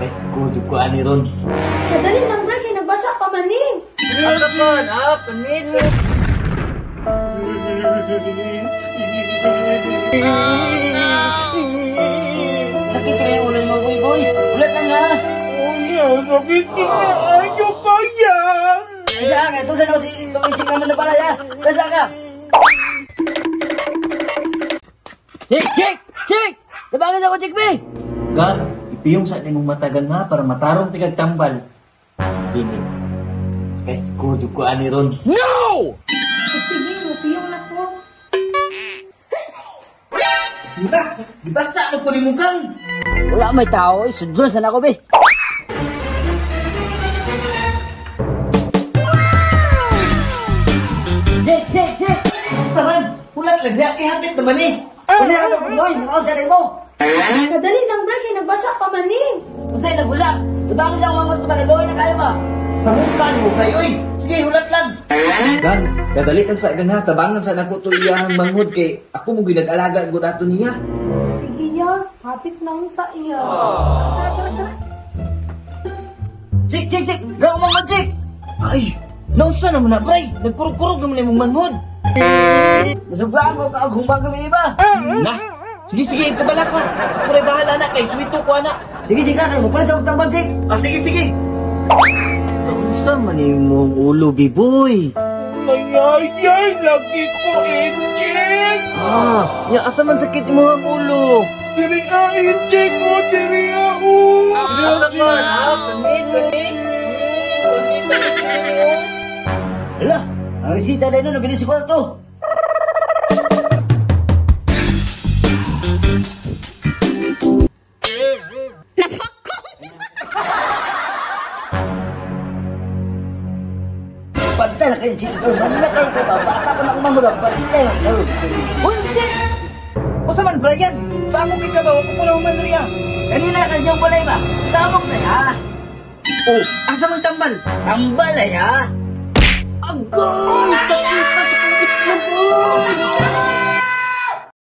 Pesko juga ani ron. Kadali nang break kay nagbasa pa maning. Asa man, kanil. Sakit kaya ulan mo, boy. Ulat lang ha. Sakit ka ayo kaya. Isa ka, ito sa si tumisik naman na pala ya. Isa ka. Cik! Nabangan ako, Cik B! Gar, ipiyong sa ating matagal nga para matarong tigag tambal. Dini. Pesko juga ani ron. No! Sige, mupiyong na ko. Basta ano ko limugang. Wala may tao, sudron sana ko, be. Cik! Saran, ulat lagi, ihatid naman eh. Ano ano, boy, nakausarin mo. Kadali nang break kay nagbasa pa maning. Masay, nagbusa. Diba ako sa umangot ko ba, boy, na kayo ba? Sa mukhan mo kayo, eh. Sige, ulat lang. Dan, dadali kang sa nga, tabangan sa nakuto iyahang mangod kay ako mo ginag-alaga gud ato niya. Sige ya, hapit nang ta iya. Tara. Cik! Gaw mangod, Cik! Ay, naunsa naman na, bray. Nagkurog-kurog naman yung mangod. Nasablaan ko ka humang kami iba. Nah, sige, kabala ka. Ako rin bahala na, kay sweet ko, anak. Sige, kayo, magpalit sa utang Cik. Sige. Naunsa man yung mong ulo, biboy. Nayayay lagi ko, Enjin! Ya asa man sakit mo ang ulo? Diri ka, Enjin mo! Diri ka, Asa man, Kanil. Hala, ang resita na yun, nabili si Kwarto. Pantay na kayo, Cik. Manila kayo ko ba? Bata ko na kumamura. Pantay na kayo. Uy, Cik! O sa man, Brian? Samok ka ba? Huwag ko na umandriya. Kanina ka diyang balay ba? Samok na ya. Oh, asa man tambal? Tambal na ya. Agoy! Sakit na sa kong itlog!